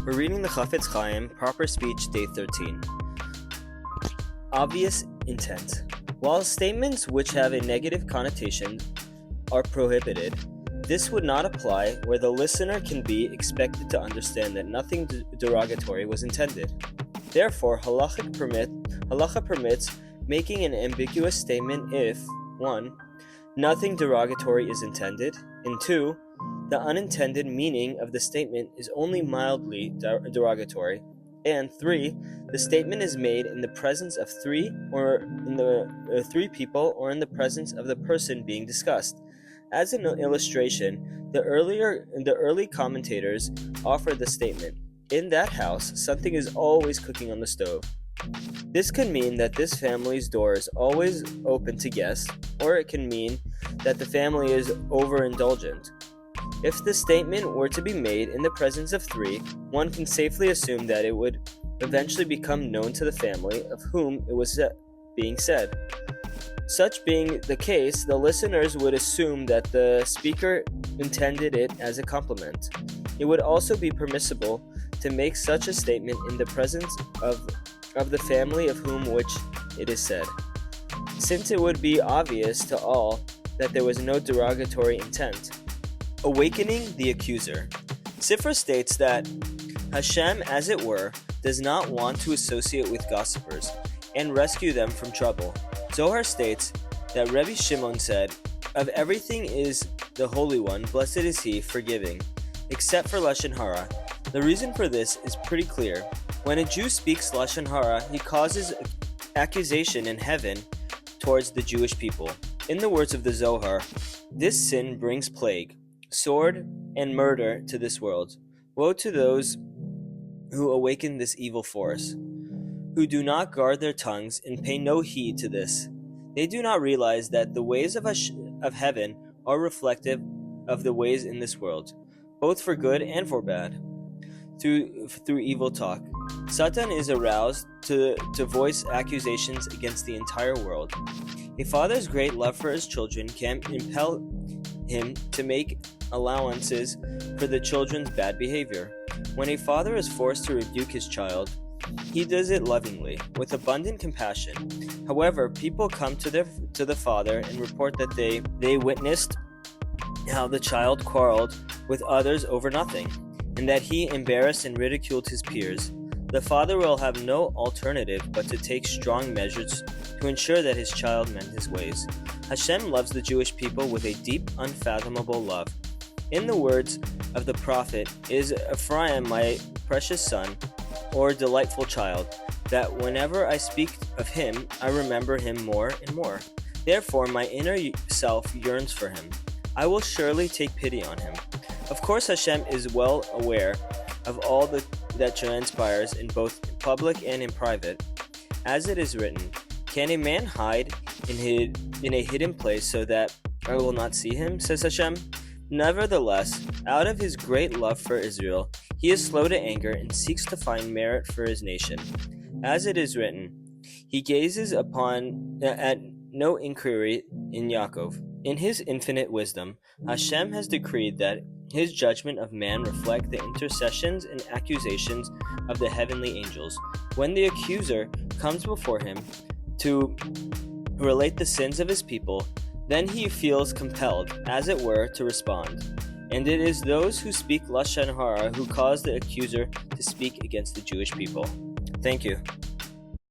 We're reading the Chofetz Chaim, Proper Speech, Day 13. Obvious intent. While statements which have a negative connotation are prohibited, this would not apply where the listener can be expected to understand that nothing derogatory was intended. Therefore, halacha permits making an ambiguous statement if 1. Nothing derogatory is intended, and 2. The unintended meaning of the statement is only mildly derogatory, and 3. The statement is made in the presence of three people or in the presence of the person being discussed. As an illustration, the early commentators offered the statement, "In that house, something is always cooking on the stove." This could mean that this family's door is always open to guests, or it can mean that the family is overindulgent. If the statement were to be made in the presence of three, one can safely assume that it would eventually become known to the family of whom it was being said. Such being the case, the listeners would assume that the speaker intended it as a compliment. It would also be permissible to make such a statement in the presence of the family of whom which it is said, since it would be obvious to all that there was no derogatory intent. Awakening the accuser. Sifra states that Hashem, as it were, does not want to associate with gossipers and rescue them from trouble. Zohar states that Rebbe Shimon said, "Of everything is the Holy One, blessed is he, forgiving, except for Lashon Hara." The reason for this is pretty clear. When a Jew speaks Lashon Hara, he causes accusation in heaven towards the Jewish people. In the words of the Zohar, this sin brings plague, sword, and murder to this world. Woe to those who awaken this evil force, who do not guard their tongues and pay no heed to this. They do not realize that the ways of heaven are reflective of the ways in this world, both for good and for bad. Through evil talk, Satan is aroused to voice accusations against the entire world. A father's great love for his children can impel him to make allowances for the children's bad behavior. When a father is forced to rebuke his child, he does it lovingly, with abundant compassion. However, people come to the father and report that they witnessed how the child quarreled with others over nothing, and that he embarrassed and ridiculed his peers. The father will have no alternative but to take strong measures to ensure that his child mend his ways. Hashem loves the Jewish people with a deep, unfathomable love. In the words of the prophet, "Is Ephraim my precious son, or delightful child, that whenever I speak of him, I remember him more and more. Therefore my inner self yearns for him. I will surely take pity on him." Of course, Hashem is well aware of all that transpires in both public and in private. As it is written, "Can a man hide in a hidden place so that I will not see him?" says Hashem. Nevertheless, out of his great love for Israel, he is slow to anger and seeks to find merit for his nation. As it is written, "He gazes at no inquiry in Yaakov." In his infinite wisdom, Hashem has decreed that his judgment of man reflect the intercessions and accusations of the heavenly angels. When the accuser comes before him to relate the sins of his people, then he feels compelled, as it were, to respond. And it is those who speak Lashon Hara who cause the accuser to speak against the Jewish people. Thank you.